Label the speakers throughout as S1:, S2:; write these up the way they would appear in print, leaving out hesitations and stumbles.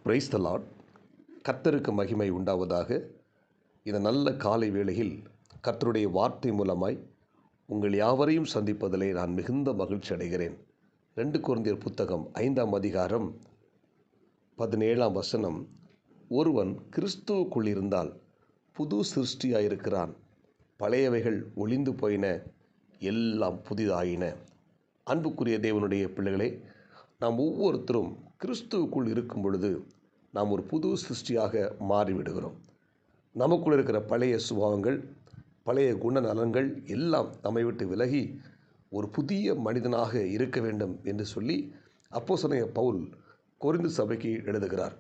S1: Praise the Lord. கர்த்தருக்கு மகிமை உண்டாவதாக. இந்த நல்ல காலை வேளையில் கர்த்தருடைய வார்த்தை மூலமாய் உங்கள் யாவரையும் சந்திப்பதிலே நான் மிகுந்த மகிழ்ச்சி அடைகிறேன். 2 கொரிந்தியர் புத்தகம் 5ஆம் அதிகாரம் 17ஆம் வசனம், ஒருவன் கிறிஸ்துவுக்குள் இருந்தால் புது சிருஷ்டியாயிருக்கிறான், பழையவைகள் ஒளிந்து போயின, எல்லாம் புதிதாயின. அன்புக்குரிய தேவனுடைய பிள்ளைகளே, நாம் ஒவ்வொருத்தரும் கிறிஸ்துவுக்குள் இருக்கும் பொழுது நாம் ஒரு புது சிருஷ்டியாக மாறிவிடுகிறோம். நமக்குள் இருக்கிற பழைய சுபாவங்கள், பழைய குணநலன்கள் எல்லாம் நம்மை விட்டு விலகி ஒரு புதிய மனிதனாக இருக்க வேண்டும் என்று சொல்லி அப்போஸ்தலனாகிய பவுல் கொரிந்து சபைக்கு எழுதுகிறார்.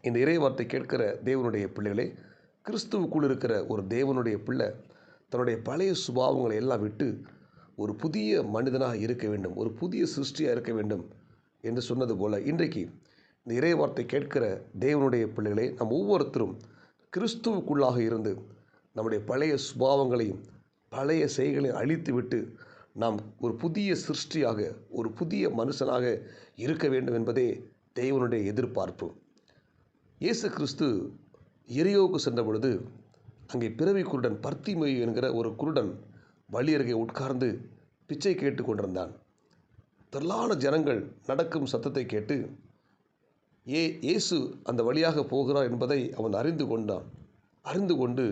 S1: இந்த இறைவார்த்தை கேட்கிற தேவனுடைய பிள்ளைகளே, கிறிஸ்துவுக்குள் இருக்கிற ஒரு தேவனுடைய பிள்ளை தன்னுடைய பழைய சுபாவங்களை எல்லாம் விட்டு ஒரு புதிய மனிதனாக இருக்க வேண்டும், ஒரு புதிய சிருஷ்டியாக இருக்க வேண்டும் என்று சொன்னது போல, இன்றைக்கு இந்த இறைவார்த்தை கேட்கிற தேவனுடைய பிள்ளைகளே, நாம் ஒவ்வொருத்தரும் கிறிஸ்துவுக்குள்ளாக இருந்து நம்முடைய பழைய சுபாவங்களையும் பழைய செய்களையும் அழித்துவிட்டு நாம் ஒரு புதிய சிருஷ்டியாக, ஒரு புதிய மனுஷனாக இருக்க வேண்டும் என்பதே தேவனுடைய எதிர்பார்ப்பு. இயேசு கிறிஸ்து எரியோவுக்கு சென்ற பொழுது அங்கே பிறவி குருடன் பர்த்திமேயு என்கிற ஒரு குருடன் வழி அருகே உட்கார்ந்து பிச்சை கேட்டு கொண்டிருந்தான். திரளான ஜனங்கள் நடக்கும் சத்தத்தை கேட்டு இயேசு அந்த வழியாக போகிறார் என்பதை அவன் அறிந்து கொண்டான். அறிந்து கொண்டு,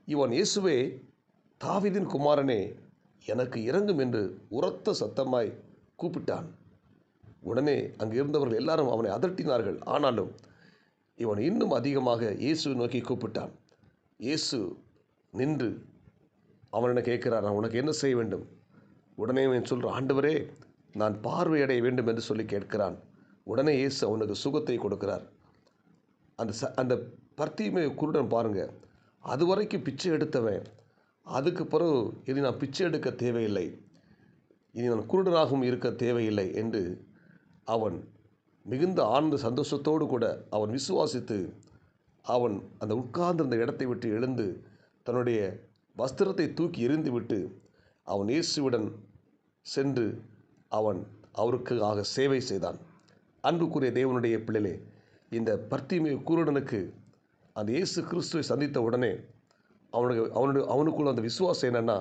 S1: இவன் இயேசுவே, தாவீதின் குமாரனே, எனக்கு இரங்கும் என்று உரத்த சத்தமாய் கூப்பிட்டான். உடனே அங்கு இருந்தவர்கள் எல்லாரும் அவனை அதட்டினார்கள். ஆனாலும் இவன் இன்னும் அதிகமாக இயேசுவை நோக்கி கூப்பிட்டான். இயேசு நின்று அவனை கேட்கிறார், நான் உனக்கு என்ன செய்ய வேண்டும்? உடனே அவன் சொல்கிறான், ஆண்டவரே, நான் பார்வையடைய வேண்டும் என்று சொல்லி கேட்கிறான். உடனே இயேசு அவனுக்கு சுகத்தை கொடுக்கிறார். அந்த பர்த்திமேயு குருடன் பாருங்கள், அதுவரைக்கும் பிச்சை எடுத்தவன் அதுக்கு பிறகு இனி நான் பிச்சை எடுக்க தேவையில்லை, இனி நான் குருடனாகவும் இருக்க தேவையில்லை என்று அவன் மிகுந்த ஆனந்த சந்தோஷத்தோடு கூட அவன் விசுவாசித்து அவன் அந்த உட்கார்ந்திருந்த இடத்தை விட்டு எழுந்து தன்னுடைய வஸ்திரத்தை தூக்கி எறிந்துவிட்டு அவன் இயேசுவுடன் சென்று அவன் அவருக்காக சேவை செய்தான். அன்புக்குரிய தேவனுடைய பிள்ளைகளே, இந்த பர்த்திமேயு குருடனுக்கு அந்த இயேசு கிறிஸ்துவை சந்தித்த உடனே அவனுக்குள்ள அந்த விசுவாசம் என்னென்னா,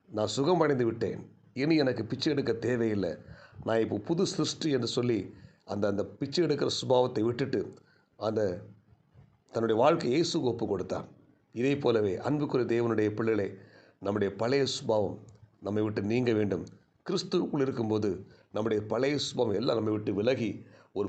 S1: நான் சுகமடைந்து விட்டேன், இனி எனக்கு பிச்சை எடுக்க தேவையில்லை, நான் இப்போ புது சிருஷ்டி என்று சொல்லி அந்த பிச்சை எடுக்கிற சுபாவத்தை விட்டுட்டு தன்னுடைய வாழ்க்கையை இயேசுக்கு ஒப்பு கொடுத்தான். இதே போலவே அன்புக்குரிய தேவனுடைய பிள்ளைகளே, நம்முடைய பழைய சுபாவம் நம்மை விட்டு நீங்க வேண்டும். கிறிஸ்துவுக்குள் இருக்கும்போது நம்முடைய பழைய சுபாவம் எல்லாம் நம்மை விட்டு விலகி ஒரு